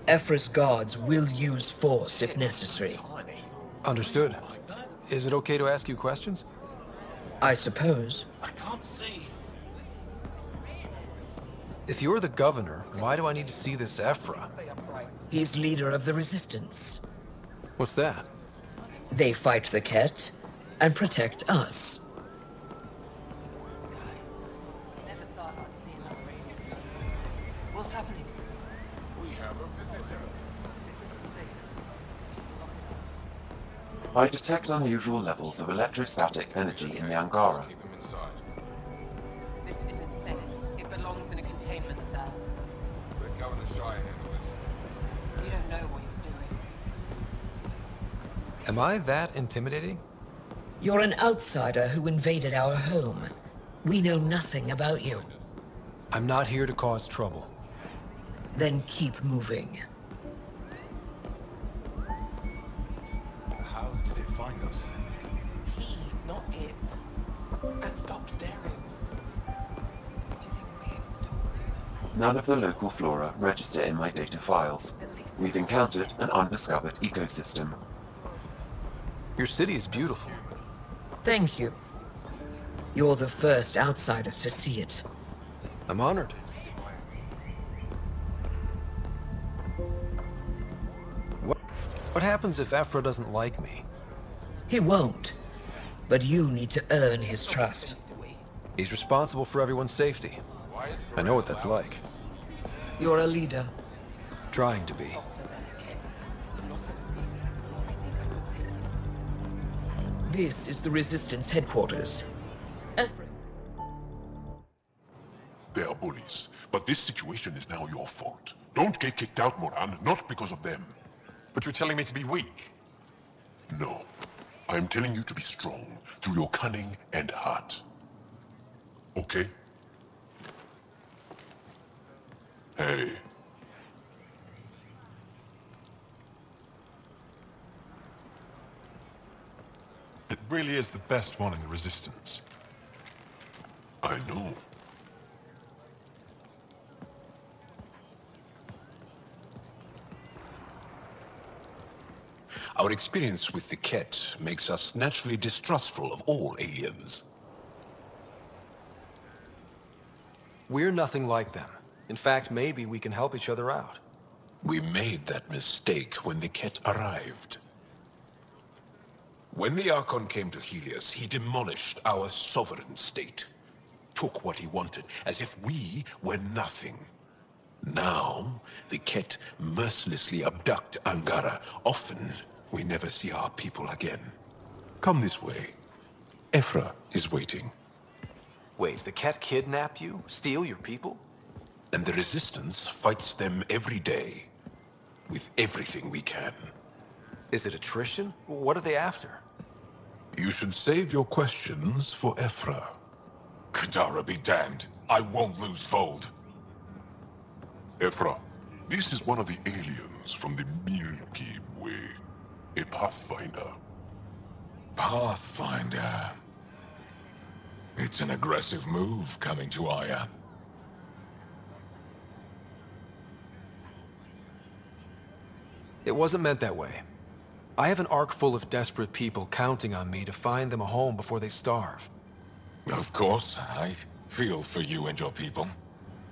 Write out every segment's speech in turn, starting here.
Ephra's guards will use force if necessary. Understood. Is it okay to ask you questions? I suppose. If you're the governor, why do I need to see this Ephra? He's leader of the resistance. What's that? They fight the Ket and protect us. Never thought I'd see another alien. What's happening? We have a visitor. This isn't safe. I detect unusual levels of electrostatic energy in the Angara. Keep him inside. This isn't safe. It belongs in a containment cell. Let Governor Shire handle this. You don't know what you're doing. Am I that intimidating? You're an outsider who invaded our home. We know nothing about you. I'm not here to cause trouble. Then keep moving. How did it find us? He, not it. And stop staring. Do you think we'll be able to talk to them? None of the local flora register in my data files. We've encountered an undiscovered ecosystem. Your city is beautiful. Thank you. You're the first outsider to see it. I'm honored. What happens if Ephra doesn't like me? He won't. But you need to earn his trust. He's responsible for everyone's safety. I know what that's like. You're a leader. Trying to be. Softer than a kid. Not as big. I think I could take it. This is the Resistance headquarters. Ephra. They are bullies, but this situation is now your fault. Don't get kicked out, Moran, not because of them. But you're telling me to be weak. No. I am telling you to be strong through your cunning and heart. Okay? Hey. It really is the best one in the Resistance. I know. Our experience with the Ket makes us naturally distrustful of all aliens. We're nothing like them. In fact, maybe we can help each other out. We made that mistake when the Ket arrived. When the Archon came to Helios, he demolished our sovereign state. Took what he wanted, as if we were nothing. Now, the Ket mercilessly abduct Angara. Often, we never see our people again. Come this way. Ephra is waiting. Wait, the Ket kidnapped you? Steal your people? And the Resistance fights them every day. With everything we can. Is it attrition? What are they after? You should save your questions for Ephra. Kadara be damned. I won't lose Fold. Ephra, this is one of the aliens from the Milky Way. A Pathfinder. Pathfinder. It's an aggressive move coming to Aya. It wasn't meant that way. I have an ark full of desperate people counting on me to find them a home before they starve. Of course, I feel for you and your people.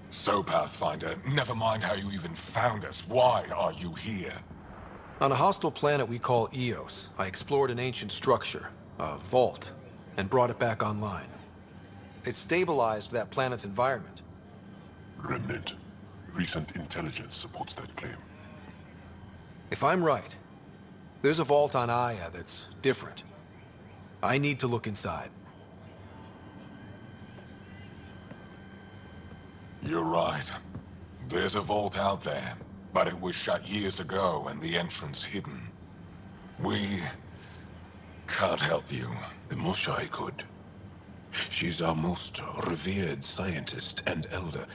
So, Pathfinder, never mind how you even found us. Why are you here? On a hostile planet we call Eos, I explored an ancient structure, a vault, and brought it back online. It stabilized that planet's environment. Remnant. Recent intelligence supports that claim. If I'm right, there's a vault on Aya that's different. I need to look inside. You're right. There's a vault out there, but it was shut years ago and the entrance hidden. We can't help you. The Moshai could. She's our most revered scientist and elder.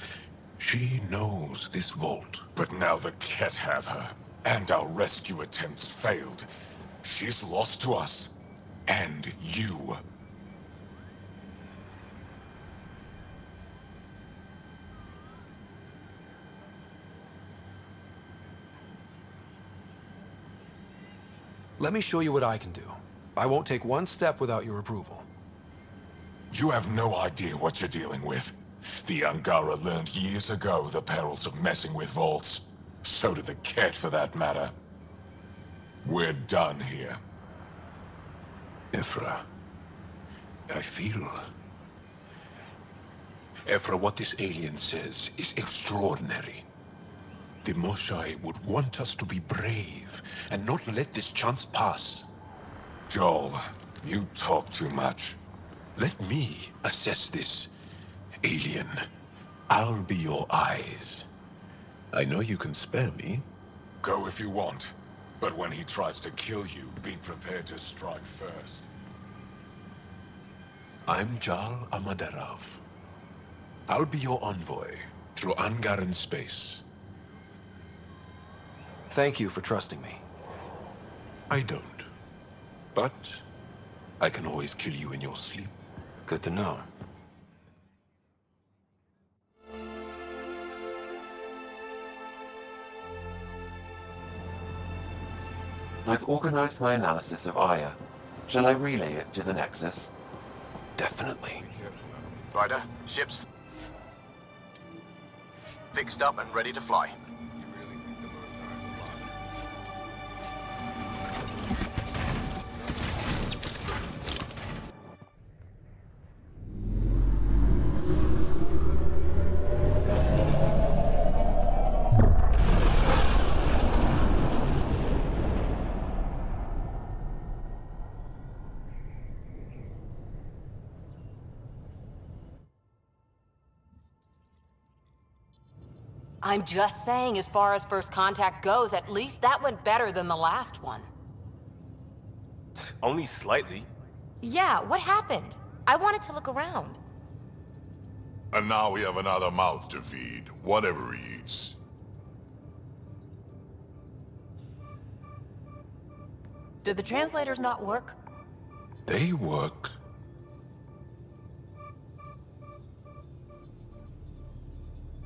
She knows this vault. But now the Ket have her, and our rescue attempts failed. She's lost to us, and you. Let me show you what I can do. I won't take one step without your approval. You have no idea what you're dealing with. The Angara learned years ago the perils of messing with vaults. So did the Ket, for that matter. We're done here. Ephra, I feel... Ephra, what this alien says is extraordinary. The Moshai would want us to be brave and not let this chance pass. Joel, you talk too much. Let me assess this, alien. I'll be your eyes. I know you can spare me. Go if you want. But when he tries to kill you, be prepared to strike first. I'm Jal Amaderov. I'll be your envoy through Angaran space. Thank you for trusting me. I don't. But I can always kill you in your sleep. Good to know. I've organized my analysis of Aya. Shall I relay it to the Nexus? Definitely. Ryder, ships fixed up and ready to fly. You really think the Moshai is alive? I'm just saying, as far as first contact goes, at least that went better than the last one. Only slightly. Yeah, what happened? I wanted to look around. And now we have another mouth to feed, whatever he eats. Did the translators not work? They work.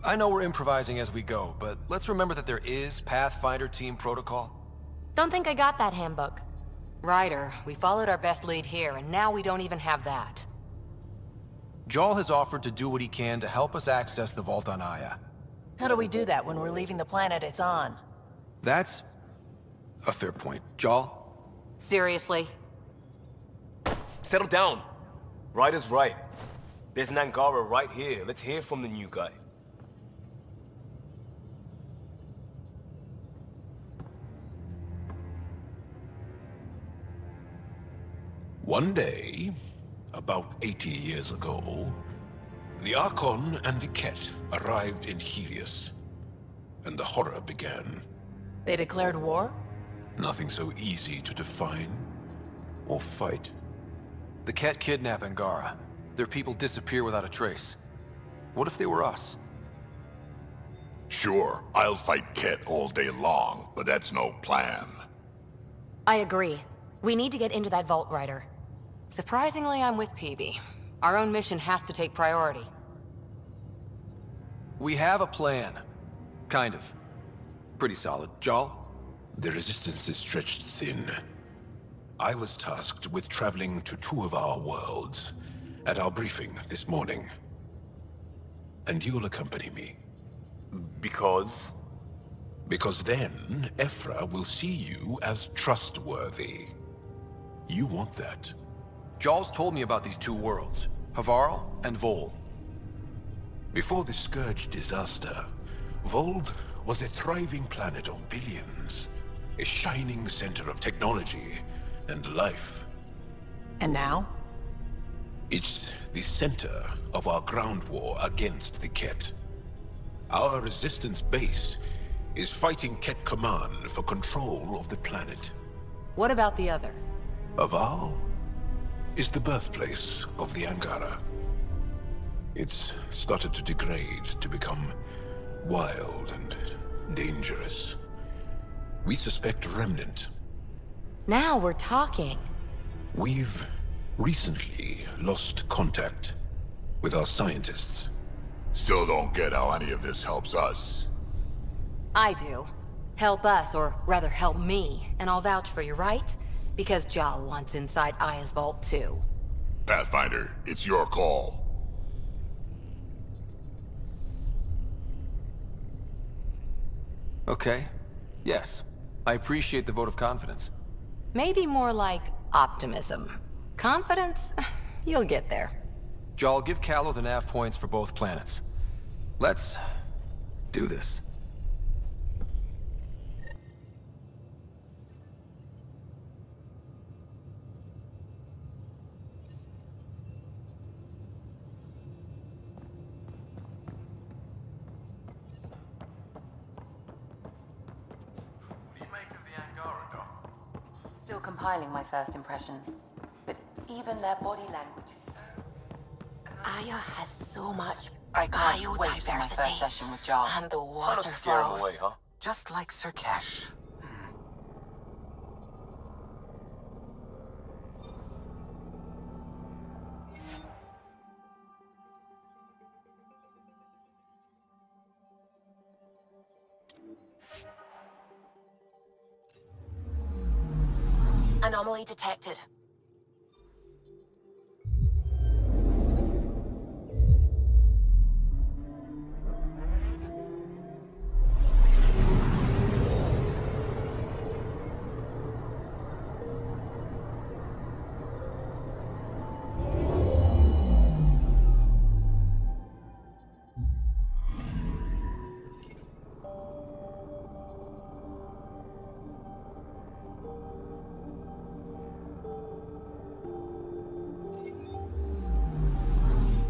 I know we're improvising as we go, but let's remember that there is Pathfinder team protocol. Don't think I got that handbook. Ryder, we followed our best lead here, and now we don't even have that. Jal has offered to do what he can to help us access the vault on Aya. How do we do that when we're leaving the planet it's on? That's a fair point. Jal? Seriously? Settle down. Ryder's right. There's an Angara right here. Let's hear from the new guy. One day, about 80 years ago, the Archon and the Ket arrived in Helios, and the horror began. They declared war? Nothing so easy to define or fight. The Ket kidnap Angara. Their people disappear without a trace. What if they were us? Sure, I'll fight Ket all day long, but that's no plan. I agree. We need to get into that vault, Ryder. Surprisingly, I'm with PB. Our own mission has to take priority. We have a plan. Kind of. Pretty solid. Jal? The resistance is stretched thin. I was tasked with traveling to two of our worlds at our briefing this morning. And you'll accompany me. Because? Because then, Ephra will see you as trustworthy. You want that. Jal's told me about these two worlds, Havarl and Vol. Before the Scourge disaster, Vold was a thriving planet of billions. A shining center of technology and life. And now? It's the center of our ground war against the Ket. Our resistance base is fighting Ket Command for control of the planet. What about the other? Havarl is the birthplace of the Angara. It's started to degrade, to become wild and dangerous. We suspect Remnant. Now we're talking. We've recently lost contact with our scientists. Still don't get how any of this helps us. I do. Help us, or rather help me, and I'll vouch for you, right? Because Jal wants inside Aya's vault too. Pathfinder, it's your call. Okay. Yes. I appreciate the vote of confidence. Maybe more like optimism. Confidence? You'll get there. Jal, give Callow the nav points for both planets. Let's do this. Still compiling my first impressions. But even their body language is so... Aya has so much I can't wait for my biodiversity. first session with Jal. And the Try not to scare him away, waterfalls. huh? Just like Sirkesh. Anomaly detected.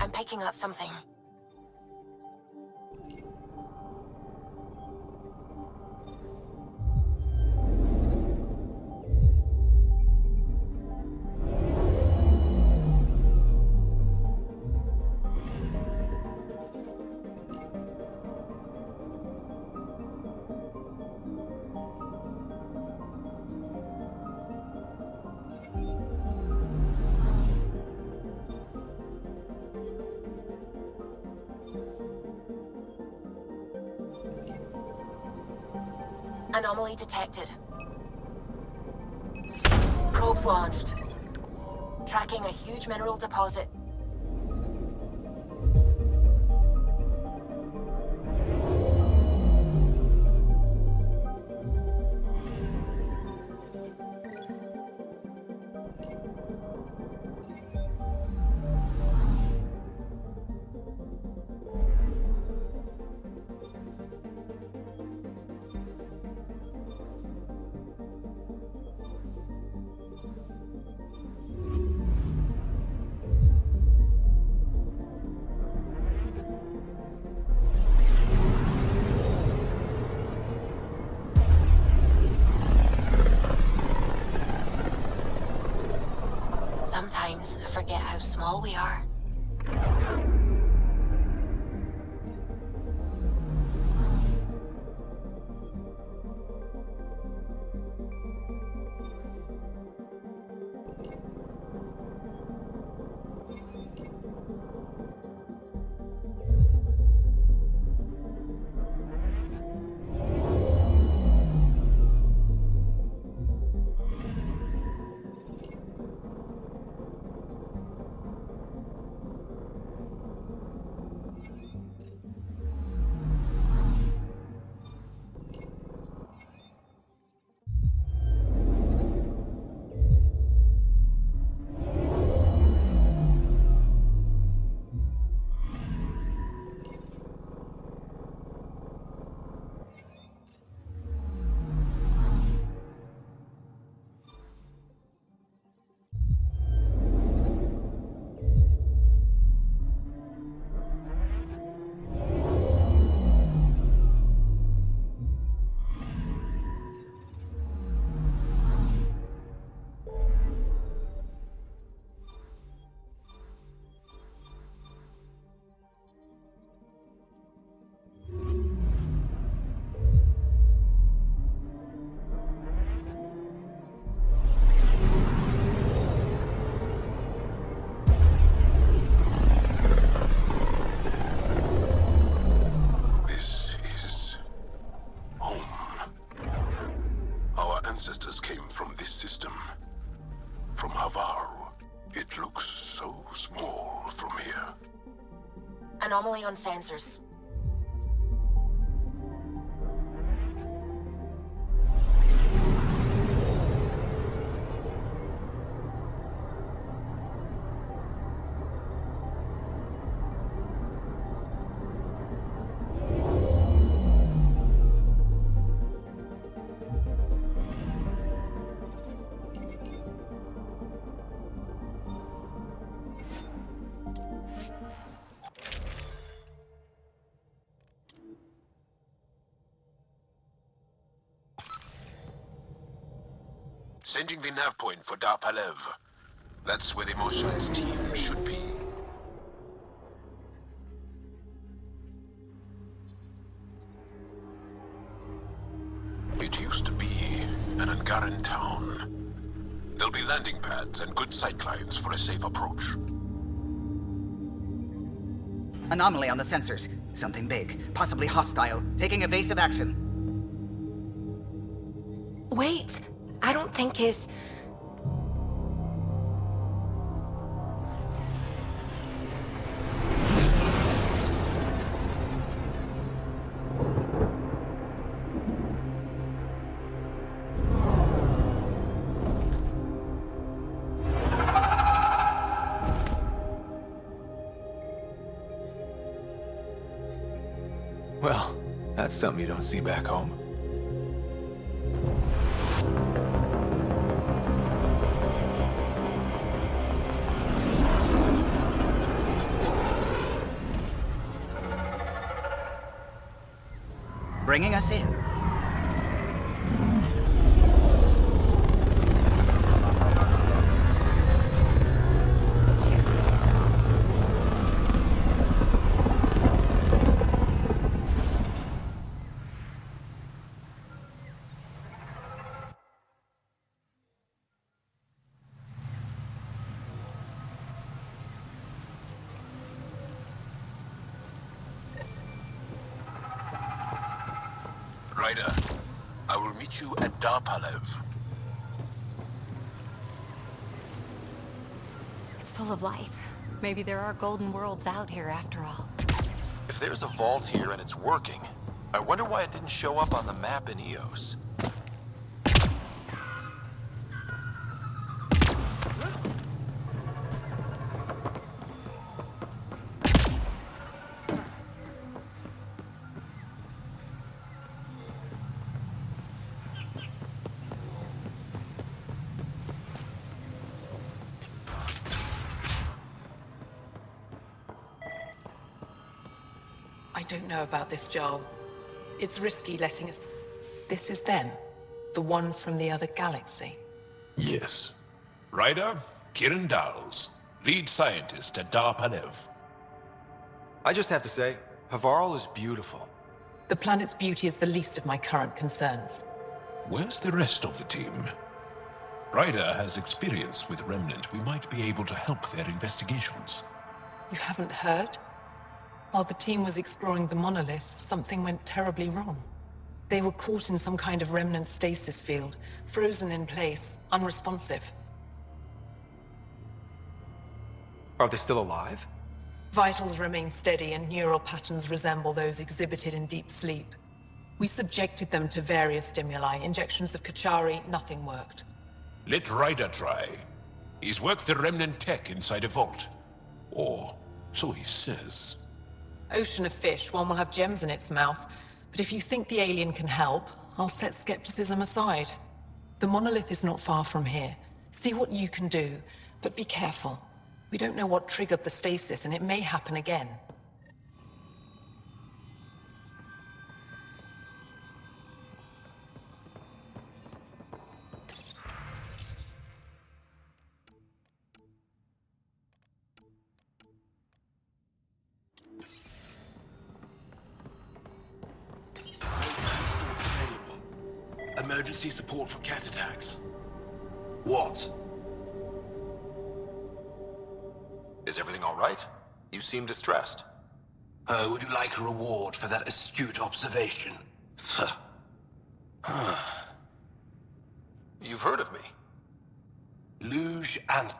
I'm picking up something. Anomaly detected. Probes launched. Tracking a huge mineral deposit. Sometimes I forget how small we are. came from this system. From Havaru. It looks so small from here. Anomaly on sensors. Sending the nav point for Darpalev. That's where the Mosha's team should be. It used to be an Angaran town. There'll be landing pads and good sightlines for a safe approach. Anomaly on the sensors. Something big, possibly hostile, taking evasive action. Wait, I don't think his... Well, that's something you don't see back home. Bringing us in. Ryder, I will meet you at Darpalev. It's full of life. Maybe there are golden worlds out here after all. If there's a vault here and it's working, I wonder why it didn't show up on the map in EOS. I don't know about this, Joel. It's risky letting us... This is them. The ones from the other galaxy. Yes. Ryder, Kiran Dowles, lead scientist at Darpalev. I just have to say, Havarl is beautiful. The planet's beauty is the least of my current concerns. Where's the rest of the team? Ryder has experience with Remnant. We might be able to help their investigations. You haven't heard? While the team was exploring the monolith, something went terribly wrong. They were caught in some kind of remnant stasis field, frozen in place, unresponsive. Are they still alive? Vitals remain steady and neural patterns resemble those exhibited in deep sleep. We subjected them to various stimuli, injections of Kachari, nothing worked. Let Ryder try. He's worked the Remnant tech inside a vault. Or so he says. Ocean of fish, one will have gems in its mouth. But if you think the alien can help, I'll set skepticism aside. The monolith is not far from here. See what you can do, but be careful. We don't know what triggered the stasis, and it may happen again. Emergency support for cat attacks. What? Is everything all right? You seem distressed. Would you like a reward for that astute observation? You you've heard of me. Luge and...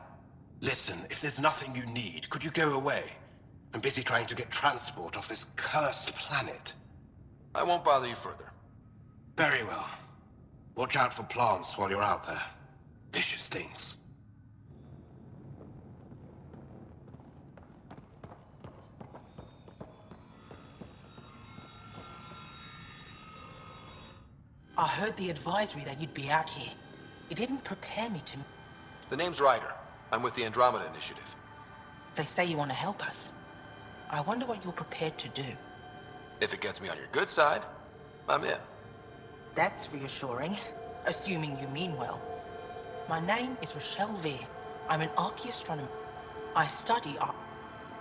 Listen, if there's nothing you need, could you go away? I'm busy trying to get transport off this cursed planet. I won't bother you further. Very well. Watch out for plants while you're out there. Vicious things. I heard the advisory that you'd be out here. It didn't prepare me to... The name's Ryder. I'm with the Andromeda Initiative. They say you want to help us. I wonder what you're prepared to do. If it gets me on your good side, I'm in. That's reassuring, assuming you mean well. My name is Rochelle Veer. I'm an archaeoastronomer. I study art.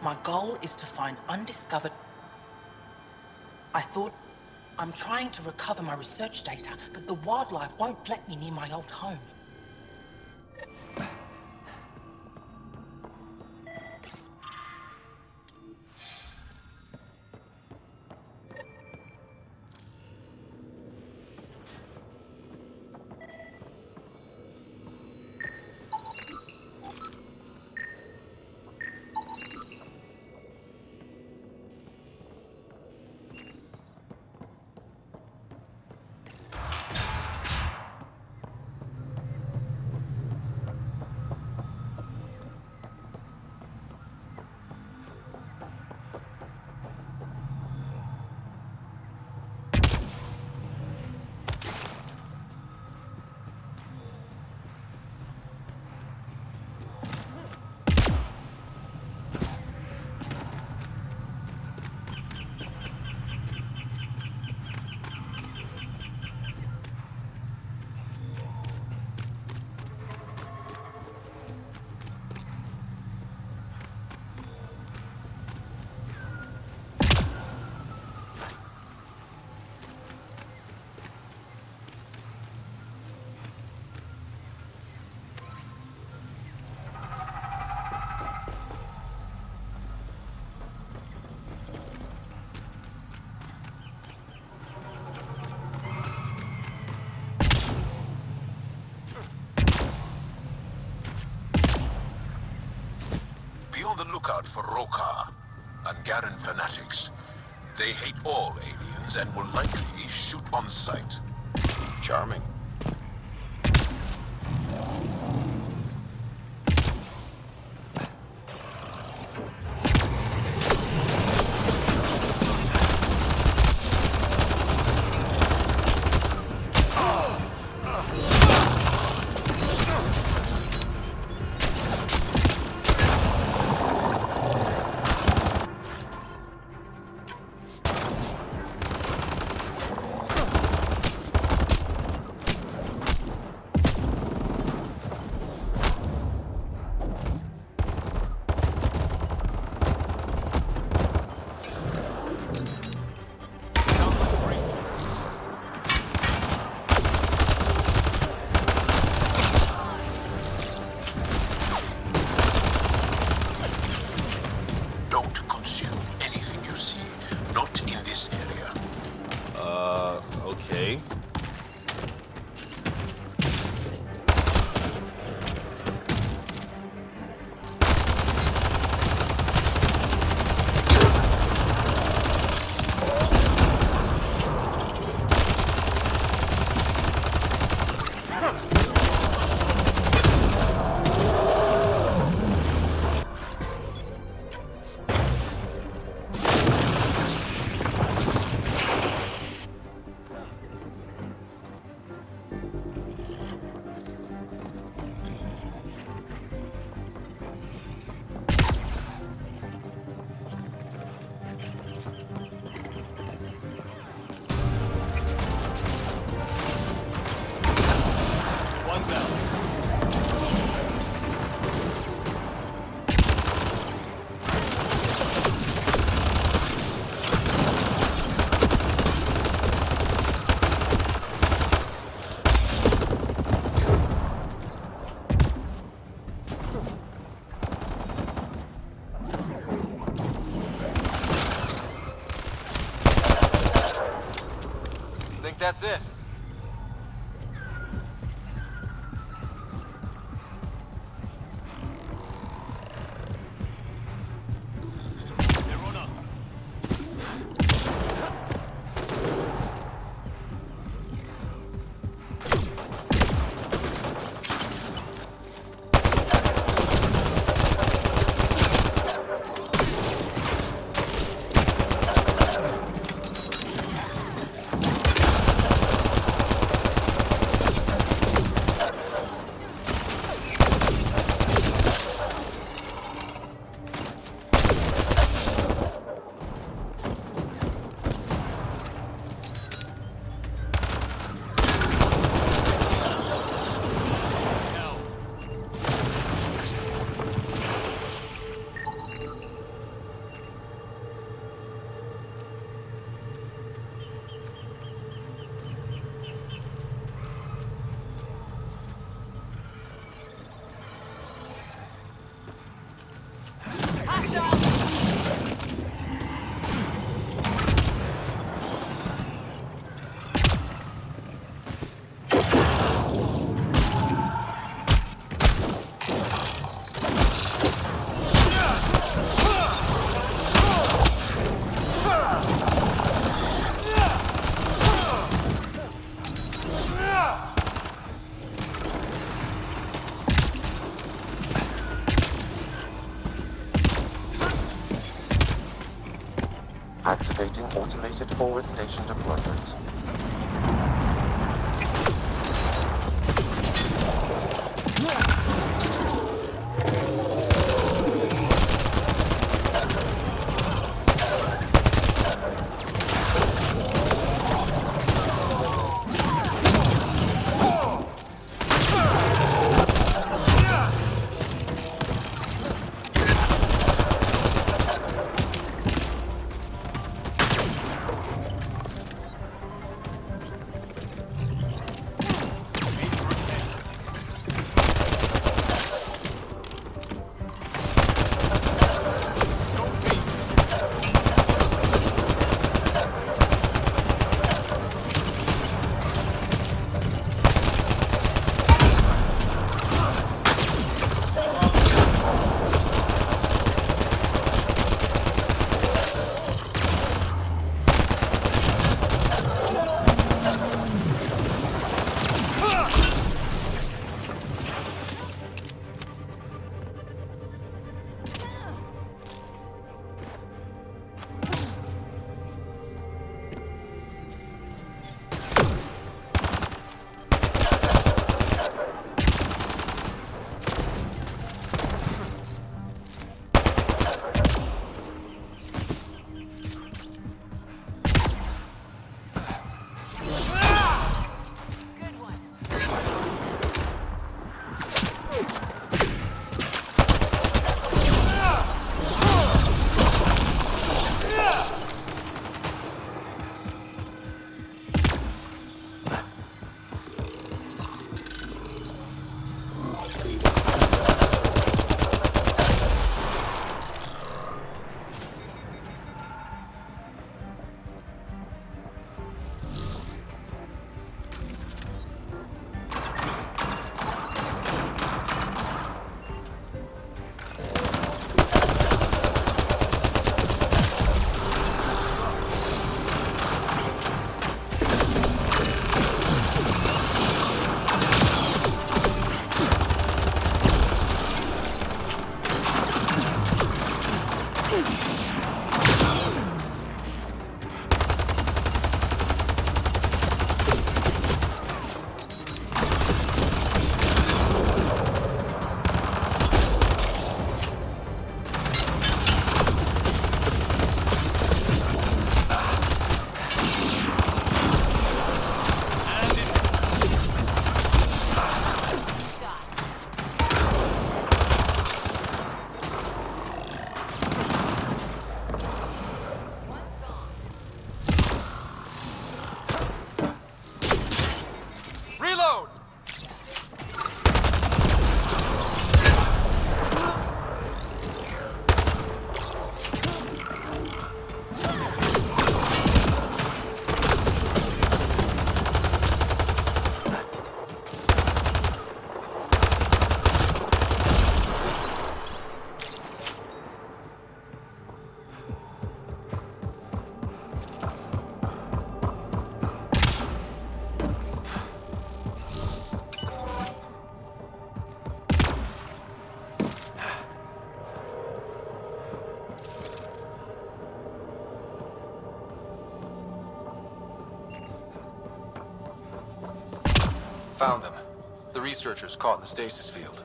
My goal is to find undiscovered... I thought... I'm trying to recover my research data, but the wildlife won't let me near my old home. Be on the lookout for Roka and Garen fanatics. They hate all aliens and will likely shoot on sight. Charming. Okay. That's it. Activating automated forward station deployment. Found them. The researchers caught in the stasis field.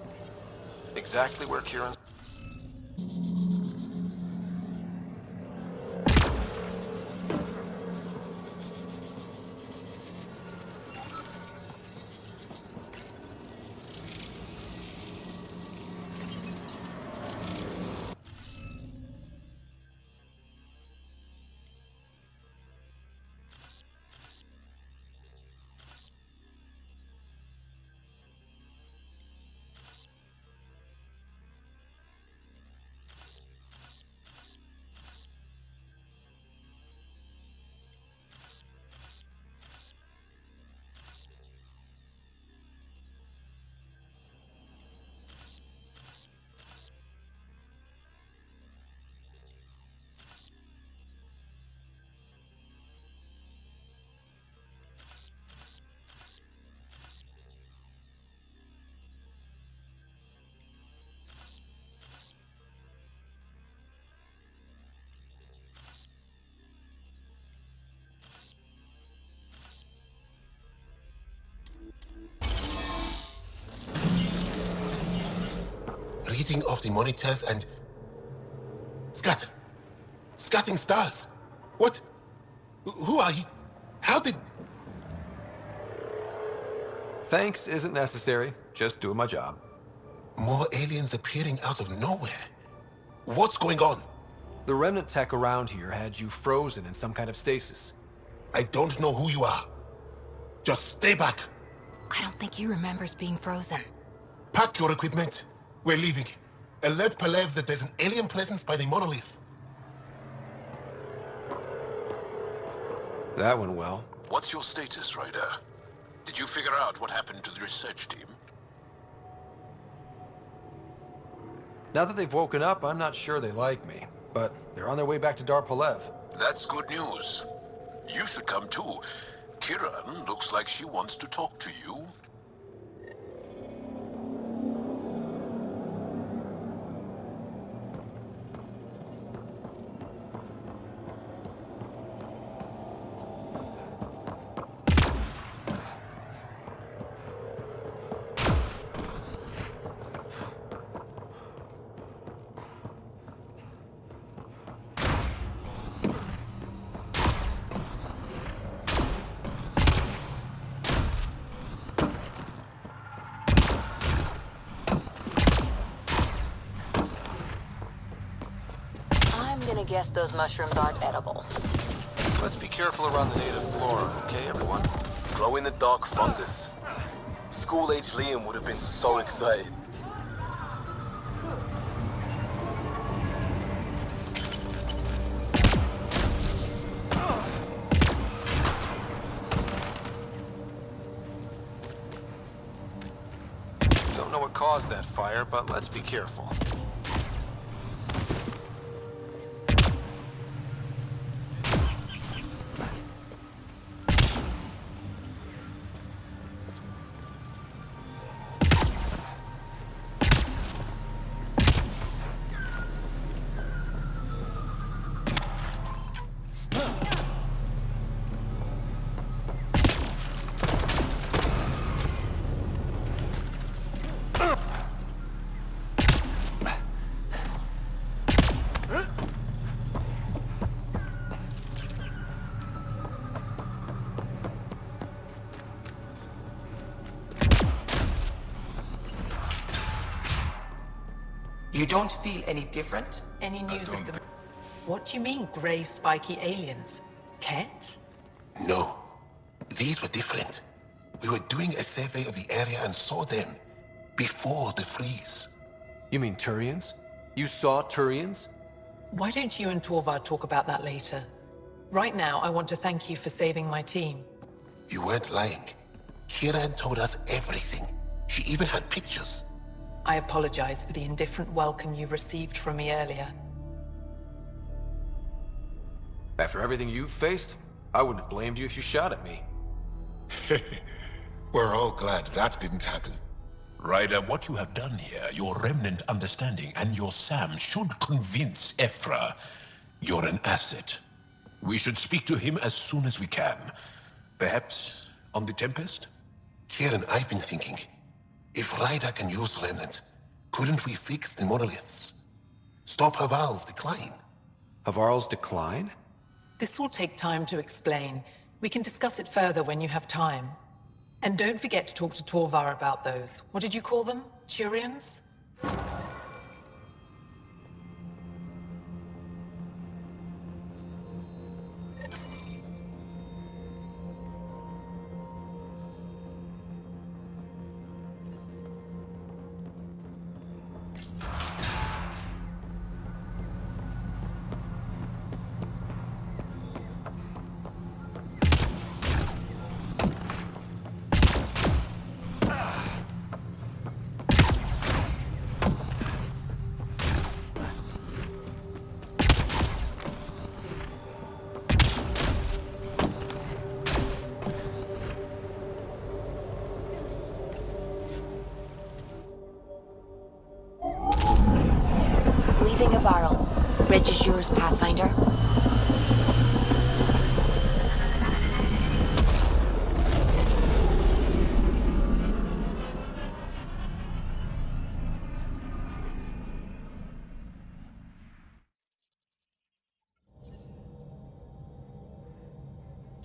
Exactly where Kieran's... Reading off the monitors and... Scatting stars! What? Who are you? How did... Thanks isn't necessary. Just doing my job. More aliens appearing out of nowhere. What's going on? The remnant tech around here had you frozen in some kind of stasis. I don't know who you are. Just stay back. I don't think he remembers being frozen. Pack your equipment. We're leaving. Alert Palev that there's an alien presence by the monolith. That went well. What's your status, Ryder? Did you figure out what happened to the research team? Now that they've woken up, I'm not sure they like me. But they're on their way back to Dar Palev. That's good news. You should come too. Kiran looks like she wants to talk to you. Guess those mushrooms aren't edible. Let's be careful around the native flora, okay, everyone? Glow-in-the-dark fungus. School-age Liam would have been so excited. Don't know what caused that fire, but let's be careful. You don't feel any different? Any news of the... What do you mean, grey spiky aliens? Ket? No. These were different. We were doing a survey of the area and saw them before the freeze. You mean Turians? You saw Turians? Why don't you and Torvar talk about that later? Right now, I want to thank you for saving my team. You weren't lying. Kiran told us everything. She even had pictures. I apologize for the indifferent welcome you received from me earlier. After everything you've faced, I wouldn't have blamed you if you shot at me. We're all glad that didn't happen. Ryder, what you have done here, your remnant understanding and your Sam should convince Ephra you're an asset. We should speak to him as soon as we can. Perhaps on the Tempest? Kieran, I've been thinking. If Ryder can use remnant, couldn't we fix the monoliths? Stop Haval's decline? Havarl's decline? This will take time to explain. We can discuss it further when you have time. And don't forget to talk to Torvar about those. What did you call them? Turians? Reg is yours, Pathfinder.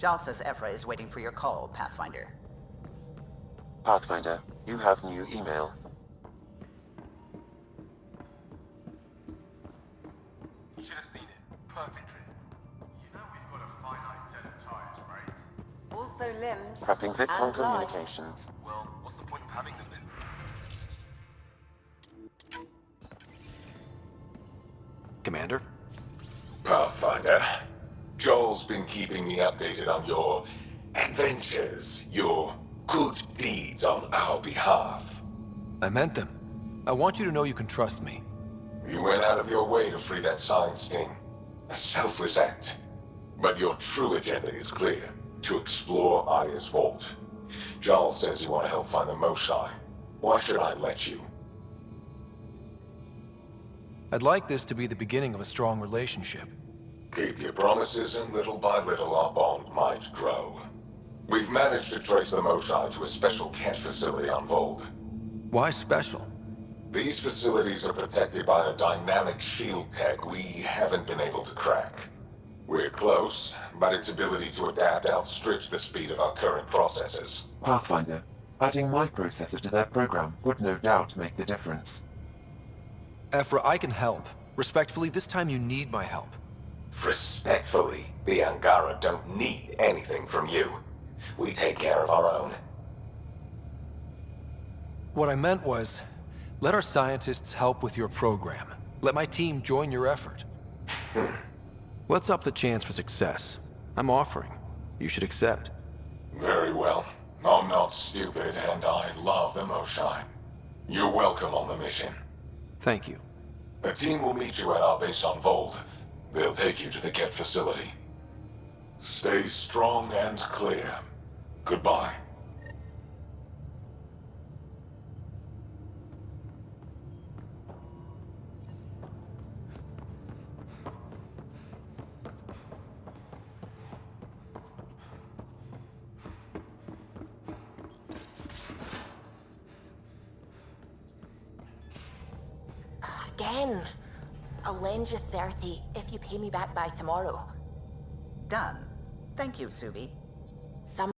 Jal says Ephra is waiting for your call, Pathfinder. Pathfinder, you have new email. You should have seen it. Perfect trip. You know we've got a finite set of tires, right? Also limbs. Prepping Victron and lives. Communications. Well, what's the point of having them then? Commander? Pathfinder, Joel's been keeping me updated on your adventures, your good deeds on our behalf. I meant them. I want you to know you can trust me. You went out of your way to free that science team. A selfless act. But your true agenda is clear. To explore Aya's vault. Joel says you want to help find the Moshae. Why should I let you? I'd like this to be the beginning of a strong relationship. Keep your promises, and little by little our bond might grow. We've managed to trace the Moshae to a special Kent facility on Vold. Why special? These facilities are protected by a dynamic shield tech we haven't been able to crack. We're close, but its ability to adapt outstrips the speed of our current processors. Pathfinder, adding my processor to their program would no doubt make the difference. Ephra, I can help. Respectfully, this time you need my help. Respectfully, the Angara don't need anything from you. We take care of our own. What I meant was, let our scientists help with your program. Let my team join your effort. Let's up the chance for success. I'm offering. You should accept. Very well. I'm not stupid, and I love the Moshae. You're welcome on the mission. Thank you. A team will meet you at our base on Vold. They'll take you to the Ket facility. Stay strong and clear. Goodbye. Again. I'll lend you 30 if you pay me back by tomorrow. Done. Thank you, Subi. Some